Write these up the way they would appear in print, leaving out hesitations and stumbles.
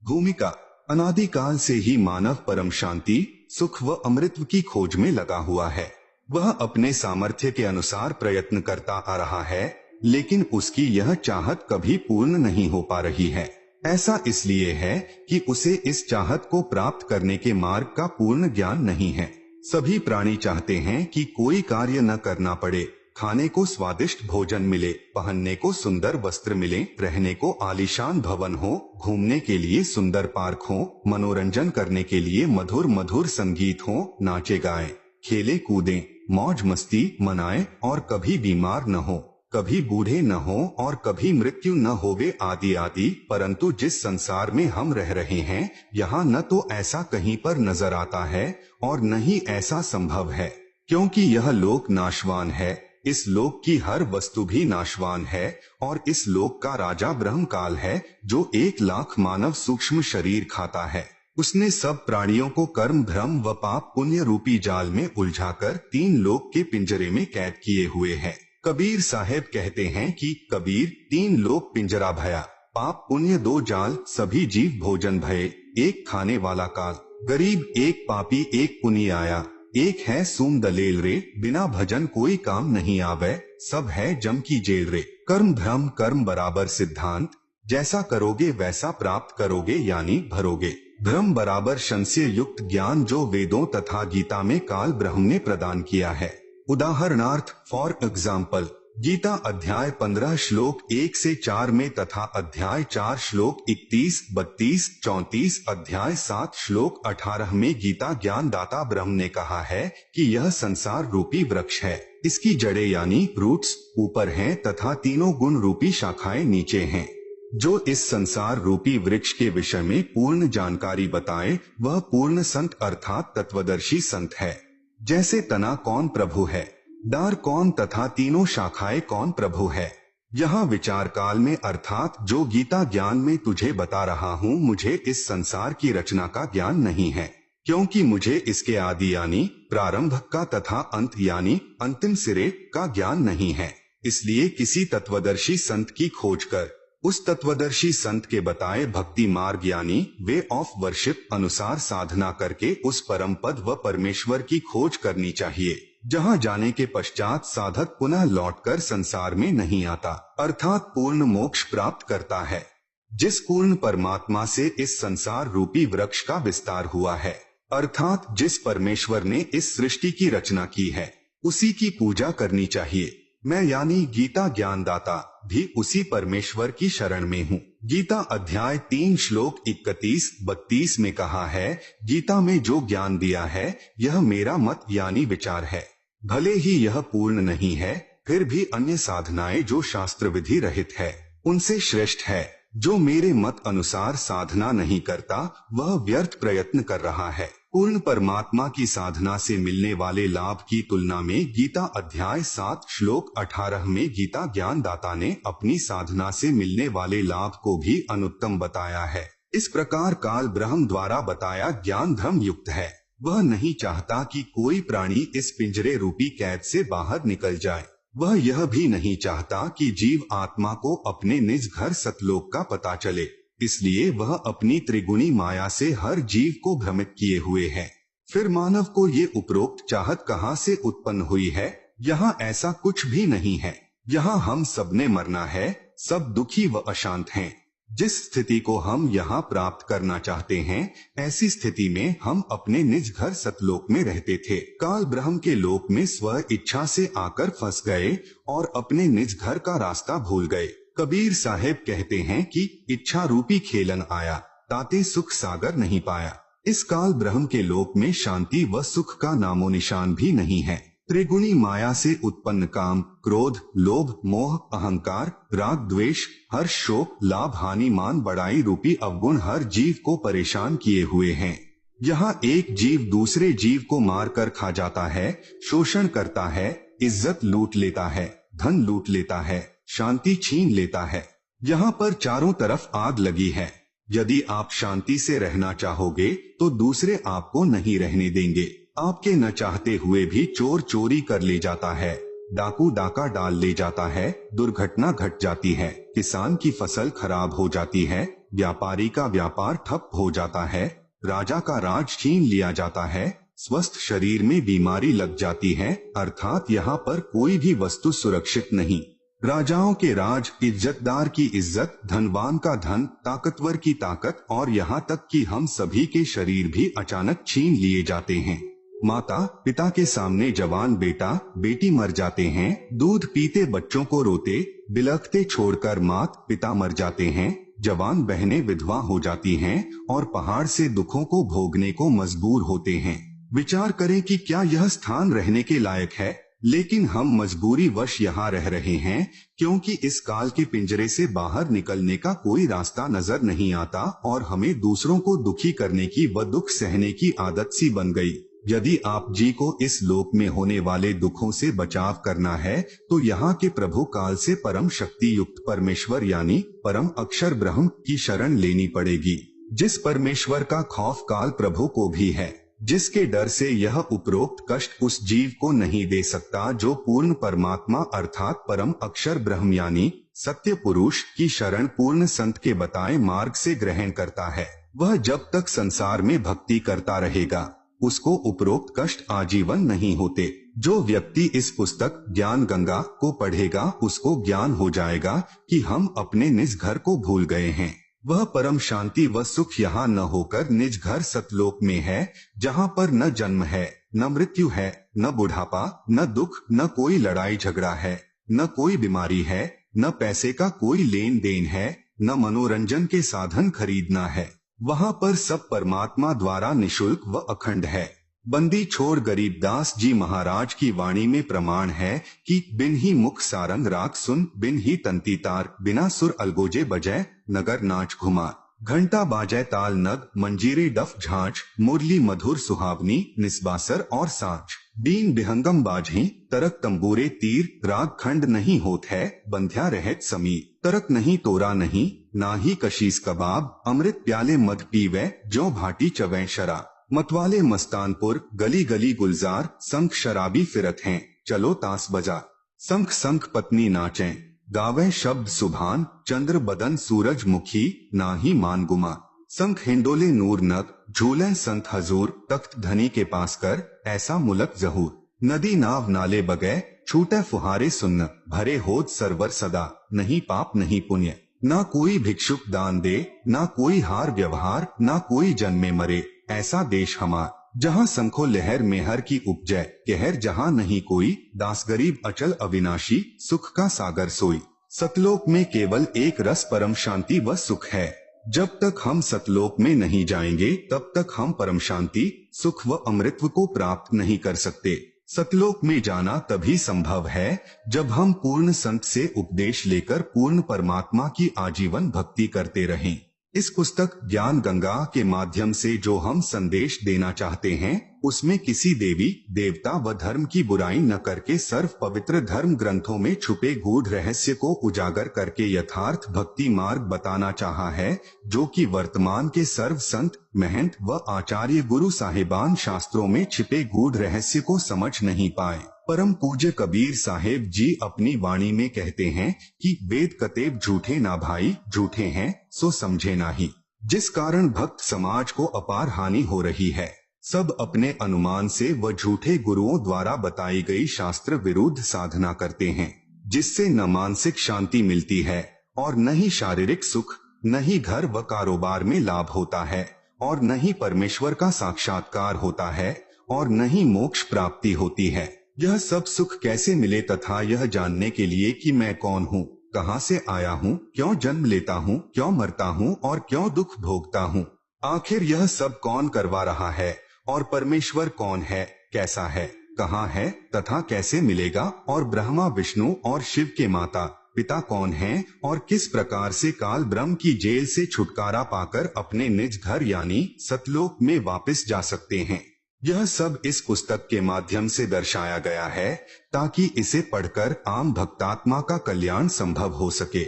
भूमिका। अनादिकाल से ही मानव परम शांति, सुख व अमृत की खोज में लगा हुआ है। वह अपने सामर्थ्य के अनुसार प्रयत्न करता आ रहा है, लेकिन उसकी यह चाहत कभी पूर्ण नहीं हो पा रही है। ऐसा इसलिए है कि उसे इस चाहत को प्राप्त करने के मार्ग का पूर्ण ज्ञान नहीं है। सभी प्राणी चाहते हैं कि कोई कार्य न करना पड़े, खाने को स्वादिष्ट भोजन मिले, पहनने को सुंदर वस्त्र मिले, रहने को आलीशान भवन हो, घूमने के लिए सुंदर पार्क हो, मनोरंजन करने के लिए मधुर मधुर संगीत हो, नाचे गाएं, खेले कूदें, मौज मस्ती मनाएं और कभी बीमार न हो, कभी बूढ़े न हो और कभी मृत्यु न होवे आदि आदि। परंतु जिस संसार में हम रह रहे हैं, यहाँ न तो ऐसा कहीं पर नजर आता है और न ही ऐसा संभव है, क्योंकि यह लोक नाशवान है। इस लोक की हर वस्तु भी नाशवान है और इस लोक का राजा ब्रह्म काल है, जो 1,00,000 मानव सूक्ष्म शरीर खाता है। उसने सब प्राणियों को कर्म भ्रम व पाप पुण्य रूपी जाल में उलझाकर 3 लोक के पिंजरे में कैद किए हुए है। कबीर साहेब कहते हैं कि कबीर 3 लोक पिंजरा भया, पाप पुण्य 2 जाल, सभी जीव भोजन भये, एक खाने वाला काल, गरीब एक पापी एक पुनी आया, एक है सूम दलेल रे, बिना भजन कोई काम नहीं आवे, सब है जम की जेल रे। कर्म भ्रम कर्म बराबर सिद्धांत, जैसा करोगे वैसा प्राप्त करोगे यानी भरोगे। भ्रम बराबर संशय युक्त ज्ञान, जो वेदों तथा गीता में काल ब्रह्म ने प्रदान किया है। उदाहरणार्थ, फॉर एग्जाम्पल, गीता अध्याय 15 श्लोक 1 से 4 में तथा अध्याय 4 श्लोक 31, 32, 34, अध्याय 7 श्लोक 18 में गीता ज्ञान दाता ब्रह्म ने कहा है कि यह संसार रूपी वृक्ष है। इसकी जड़ें यानी रूट्स ऊपर हैं तथा तीनों गुण रूपी शाखाएं नीचे हैं। जो इस संसार रूपी वृक्ष के विषय में पूर्ण जानकारी बताए, वह पूर्ण संत अर्थात तत्वदर्शी संत है। जैसे तना कौन प्रभु है, डार कौन तथा तीनों शाखाएं कौन प्रभु है। यहाँ विचार काल में अर्थात जो गीता ज्ञान में तुझे बता रहा हूँ, मुझे इस संसार की रचना का ज्ञान नहीं है, क्योंकि मुझे इसके आदि यानी प्रारंभ का तथा अंत यानी अंतिम सिरे का ज्ञान नहीं है। इसलिए किसी तत्वदर्शी संत की खोज कर उस तत्वदर्शी संत के बताए भक्ति मार्ग यानी वे ऑफ वर्शिप अनुसार साधना करके उस परम पद व परमेश्वर की खोज करनी चाहिए, जहाँ जाने के पश्चात साधक पुनः लौटकर संसार में नहीं आता, अर्थात पूर्ण मोक्ष प्राप्त करता है। जिस पूर्ण परमात्मा से इस संसार रूपी वृक्ष का विस्तार हुआ है, अर्थात जिस परमेश्वर ने इस सृष्टि की रचना की है, उसी की पूजा करनी चाहिए। मैं यानी गीता ज्ञानदाता भी उसी परमेश्वर की शरण में हूँ। गीता अध्याय 3 श्लोक 31-32 में कहा है, गीता में जो ज्ञान दिया है यह मेरा मत यानी विचार है। भले ही यह पूर्ण नहीं है, फिर भी अन्य साधनाएं जो शास्त्र विधि रहित है, उनसे श्रेष्ठ है। जो मेरे मत अनुसार साधना नहीं करता, वह व्यर्थ प्रयत्न कर रहा है। पूर्ण परमात्मा की साधना से मिलने वाले लाभ की तुलना में गीता अध्याय 7 श्लोक 18 में गीता ज्ञान दाता ने अपनी साधना से मिलने वाले लाभ को भी अनुत्तम बताया है। इस प्रकार काल ब्रह्म द्वारा बताया ज्ञान धर्म युक्त है। वह नहीं चाहता कि कोई प्राणी इस पिंजरे रूपी कैद से बाहर निकल जाए। वह यह भी नहीं चाहता कि जीव आत्मा को अपने निज घर सतलोक का पता चले। इसलिए वह अपनी त्रिगुणी माया से हर जीव को भ्रमित किए हुए है। फिर मानव को ये उपरोक्त चाहत कहाँ से उत्पन्न हुई है? यहाँ ऐसा कुछ भी नहीं है। यहाँ हम सबने मरना है, सब दुखी व अशांत हैं। जिस स्थिति को हम यहाँ प्राप्त करना चाहते हैं, ऐसी स्थिति में हम अपने निज घर सतलोक में रहते थे। काल ब्रह्म के लोक में स्व इच्छा से आकर फंस गए और अपने निज घर का रास्ता भूल गए। कबीर साहेब कहते हैं कि इच्छा रूपी खेलन आया, ताते सुख सागर नहीं पाया। इस काल ब्रह्म के लोक में शांति व सुख का नामो निशान भी नहीं है। त्रिगुणी माया से उत्पन्न काम, क्रोध, लोभ, मोह, अहंकार, राग, द्वेष, हर्ष, शोक, लाभ, हानि, मान, बड़ाई रूपी अवगुण हर जीव को परेशान किए हुए हैं। यहाँ एक जीव दूसरे जीव को मार कर खा जाता है, शोषण करता है, इज्जत लूट लेता है, धन लूट लेता है, शांति छीन लेता है। यहाँ पर चारों तरफ आग लगी है। यदि आप शांति से रहना चाहोगे तो दूसरे आपको नहीं रहने देंगे। आपके न चाहते हुए भी चोर चोरी कर ले जाता है, डाकू डाका डाल ले जाता है, दुर्घटना घट जाती है, किसान की फसल खराब हो जाती है, व्यापारी का व्यापार ठप हो जाता है, राजा का राज छीन लिया जाता है, स्वस्थ शरीर में बीमारी लग जाती है, अर्थात यहाँ पर कोई भी वस्तु सुरक्षित नहीं। राजाओं के राज, इज्जतदार की इज्जत, धनवान का धन, ताकतवर की ताकत और यहाँ तक कि हम सभी के शरीर भी अचानक छीन लिए जाते हैं। माता पिता के सामने जवान बेटा बेटी मर जाते हैं, दूध पीते बच्चों को रोते बिलखते छोड़कर मात पिता मर जाते हैं, जवान बहनें विधवा हो जाती हैं और पहाड़ से दुखों को भोगने को मजबूर होते हैं। विचार करें कि क्या यह स्थान रहने के लायक है, लेकिन हम मजबूरी वश यहाँ रह रहे हैं क्योंकि इस काल के पिंजरे से बाहर निकलने का कोई रास्ता नजर नहीं आता और हमें दूसरों को दुखी करने की व दुख सहने की आदत सी बन गई। यदि आप जी को इस लोक में होने वाले दुखों से बचाव करना है तो यहाँ के प्रभु काल से परम शक्ति युक्त परमेश्वर यानी परम अक्षर ब्रह्म की शरण लेनी पड़ेगी, जिस परमेश्वर का खौफ काल प्रभु को भी है, जिसके डर से यह उपरोक्त कष्ट उस जीव को नहीं दे सकता जो पूर्ण परमात्मा अर्थात परम अक्षर ब्रह्म यानी सत्य पुरुष की शरण पूर्ण संत के बताए मार्ग से ग्रहण करता है। वह जब तक संसार में भक्ति करता रहेगा उसको उपरोक्त कष्ट आजीवन नहीं होते। जो व्यक्ति इस पुस्तक ज्ञान गंगा को पढ़ेगा उसको ज्ञान हो जाएगा कि हम अपने निज घर को भूल गए हैं। वह परम शांति व सुख यहाँ न होकर निज घर सतलोक में है, जहाँ पर न जन्म है, न मृत्यु है, न बुढ़ापा, न दुख, न कोई लड़ाई झगड़ा है, न कोई बीमारी है, न पैसे का कोई लेन देन है, न मनोरंजन के साधन खरीदना है। वहाँ पर सब परमात्मा द्वारा निशुल्क व अखंड है। बंदी छोड़ गरीबदास जी महाराज की वाणी में प्रमाण है कि बिन ही मुख सारंग राग सुन, बिन ही तंती तार, बिना सुर अलगोजे बजै, नगर नाच घुमा, घंटा बाजै ताल नग, मंजीरे डफ झांझ, मुरली मधुर सुहावनी, निस्बासर और सांच, बीन बिहंगम बाजही, तरक तंबूरे तीर, राग खंड नहीं होत है, बंध्या रहत समीर, तरक नहीं तोरा नहीं, ना ही कशीस कबाब, अमृत प्याले मध पीवे, जो भाटी चवै शराब, मतवाले मस्तानपुर, गली गली गुलजार, संख शराबी फिरत हैं, चलो तास बजा, संख संख पत्नी नाचें, गावे शब्द सुभान, चंद्र बदन सूरज मुखी, ना ही मान गुमा, संख हिंडोले नूर नग, झूले संत हजूर, तख्त धनी के पास कर, ऐसा मुलक जहूर, नदी नाव नाले बगै, छूटे फुहारे सुन्न, भरे होद सरवर सदा, नहीं पाप नहीं पुण्य, ना कोई भिक्षुक दान दे, ना कोई हार व्यवहार, ना कोई जन्मे मरे, ऐसा देश हमार, जहाँ संखो लहर मेहर की उपजय, कहर जहाँ नहीं कोई, दास गरीब अचल अविनाशी, सुख का सागर सोई। सतलोक में केवल एक रस परम शांति व सुख है। जब तक हम सतलोक में नहीं जाएंगे तब तक हम परम शांति, सुख व अमृतत्व को प्राप्त नहीं कर सकते। सतलोक में जाना तभी संभव है जब हम पूर्ण संत से उपदेश लेकर पूर्ण परमात्मा की आजीवन भक्ति करते रहें। इस पुस्तक ज्ञान गंगा के माध्यम से जो हम संदेश देना चाहते हैं उसमें किसी देवी देवता व धर्म की बुराई न करके सर्व पवित्र धर्म ग्रंथों में छुपे गूढ़ रहस्य को उजागर करके यथार्थ भक्ति मार्ग बताना चाहा है, जो कि वर्तमान के सर्व संत महंत व आचार्य गुरु साहिबान शास्त्रों में छिपे गूढ़ रहस्य को समझ नहीं पाए। परम पूज्य कबीर साहेब जी अपनी वाणी में कहते हैं कि वेद कतेब झूठे ना भाई, झूठे हैं सो समझे नाही, जिस कारण भक्त समाज को अपार हानि हो रही है। सब अपने अनुमान से व झूठे गुरुओं द्वारा बताई गई शास्त्र विरुद्ध साधना करते हैं, जिससे न मानसिक शांति मिलती है और न ही शारीरिक सुख, न ही घर व कारोबार में लाभ होता है और न ही परमेश्वर का साक्षात्कार होता है और न ही मोक्ष प्राप्ति होती है। यह सब सुख कैसे मिले तथा यह जानने के लिए कि मैं कौन हूँ, कहाँ से आया हूँ, क्यों जन्म लेता हूँ, क्यों मरता हूँ और क्यों दुख भोगता हूँ, आखिर यह सब कौन करवा रहा है और परमेश्वर कौन है, कैसा है, कहाँ है तथा कैसे मिलेगा और ब्रह्मा विष्णु और शिव के माता पिता कौन हैं और किस प्रकार से काल ब्रह्म की जेल से छुटकारा पाकर अपने निज घर यानी सतलोक में वापस जा सकते हैं। यह सब इस पुस्तक के माध्यम से दर्शाया गया है ताकि इसे पढ़कर आम भक्तात्मा का कल्याण संभव हो सके।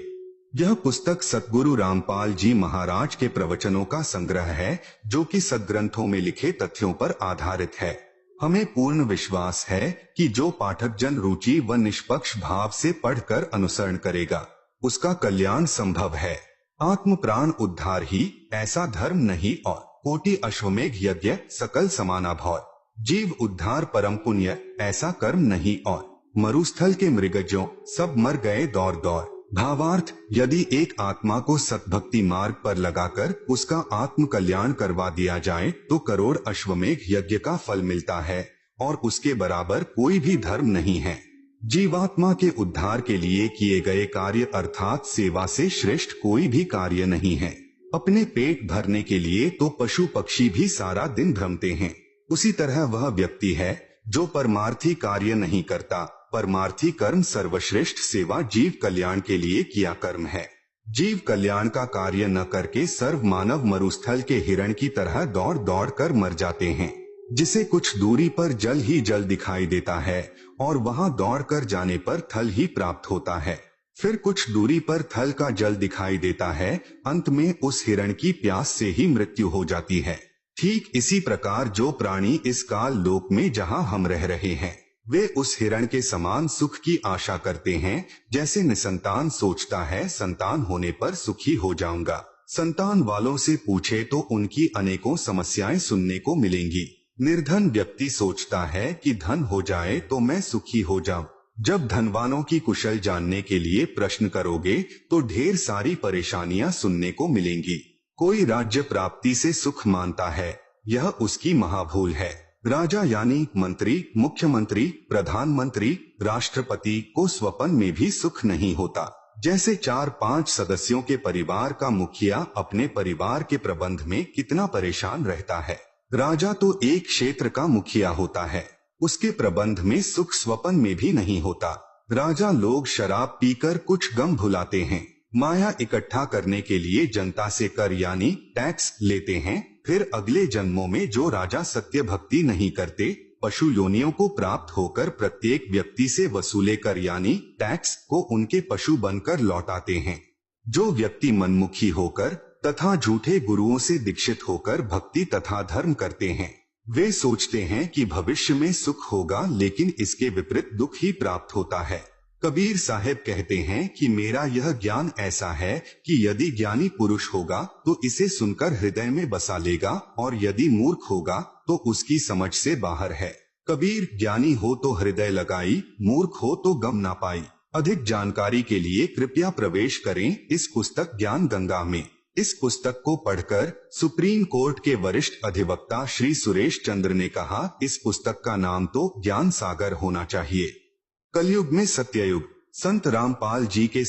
यह पुस्तक सतगुरु रामपाल जी महाराज के प्रवचनों का संग्रह है जो कि सदग्रंथों में लिखे तथ्यों पर आधारित है। हमें पूर्ण विश्वास है कि जो पाठक जन रुचि व निष्पक्ष भाव से पढ़कर अनुसरण करेगा उसका कल्याण संभव है। आत्म प्राण उद्धार ही ऐसा धर्म नहीं और कोटि अश्वमेघ यज्ञ सकल समाना भौर। जीव उद्धार परम पुण्य ऐसा कर्म नहीं और मरुस्थल के मृगजों सब मर गए दौड़ दौड़। भावार्थ, यदि एक आत्मा को सतभक्ति मार्ग पर लगाकर उसका आत्म कल्याण करवा दिया जाए तो करोड़ अश्वमेघ यज्ञ का फल मिलता है और उसके बराबर कोई भी धर्म नहीं है। जीवात्मा के उद्धार के लिए किए गए कार्य अर्थात सेवा से श्रेष्ठ कोई भी कार्य नहीं है। अपने पेट भरने के लिए तो पशु पक्षी भी सारा दिन भ्रमते हैं, उसी तरह वह व्यक्ति है जो परमार्थी कार्य नहीं करता। परमार्थी कर्म सर्वश्रेष्ठ सेवा जीव कल्याण के लिए किया कर्म है। जीव कल्याण का कार्य न करके सर्व मानव मरुस्थल के हिरण की तरह दौड़ दौड़ कर मर जाते हैं, जिसे कुछ दूरी पर जल ही जल दिखाई देता है और वहां दौड़कर जाने पर थल ही प्राप्त होता है। फिर कुछ दूरी पर थल का जल दिखाई देता है, अंत में उस हिरण की प्यास से ही मृत्यु हो जाती है। ठीक इसी प्रकार जो प्राणी इस काल लोक में जहां हम रह रहे हैं वे उस हिरण के समान सुख की आशा करते हैं, जैसे निसंतान सोचता है संतान होने पर सुखी हो जाऊंगा। संतान वालों से पूछे तो उनकी अनेकों समस्याएं सुनने को मिलेंगी। निर्धन व्यक्ति सोचता है कि धन हो जाए तो मैं सुखी हो जाऊं। जब धनवानों की कुशल जानने के लिए प्रश्न करोगे तो ढेर सारी परेशानियां सुनने को मिलेंगी। कोई राज्य प्राप्ति से सुख मानता है, यह उसकी महाभूल है। राजा यानी मंत्री, मुख्यमंत्री, प्रधानमंत्री, राष्ट्रपति को स्वप्न में भी सुख नहीं होता। जैसे 4-5 सदस्यों के परिवार का मुखिया अपने परिवार के प्रबंध में कितना परेशान रहता है। राजा तो एक क्षेत्र का मुखिया होता है, उसके प्रबंध में सुख स्वप्न में भी नहीं होता। राजा लोग शराब पीकर कुछ गम भुलाते हैं, माया इकट्ठा करने के लिए जनता से कर यानी टैक्स लेते हैं। फिर अगले जन्मों में जो राजा सत्य भक्ति नहीं करते, पशु योनियों को प्राप्त होकर प्रत्येक व्यक्ति से वसूले कर यानी टैक्स को उनके पशु बनकर लौटाते हैं। जो व्यक्ति मनमुखी होकर तथा झूठे गुरुओं से दीक्षित होकर भक्ति तथा धर्म करते हैं, वे सोचते हैं कि भविष्य में सुख होगा, लेकिन इसके विपरीत दुख ही प्राप्त होता है। कबीर साहब कहते हैं कि मेरा यह ज्ञान ऐसा है कि यदि ज्ञानी पुरुष होगा तो इसे सुनकर हृदय में बसा लेगा और यदि मूर्ख होगा तो उसकी समझ से बाहर है। कबीर, ज्ञानी हो तो हृदय लगाई, मूर्ख हो तो गम ना पाई। अधिक जानकारी के लिए कृपया प्रवेश करें इस पुस्तक ज्ञान गंगा में। इस पुस्तक को पढ़कर सुप्रीम कोर्ट के वरिष्ठ अधिवक्ता श्री सुरेश चंद्र ने कहा, इस पुस्तक का नाम तो ज्ञान सागर होना चाहिए। कलयुग में सत्ययुग संत रामपाल जी के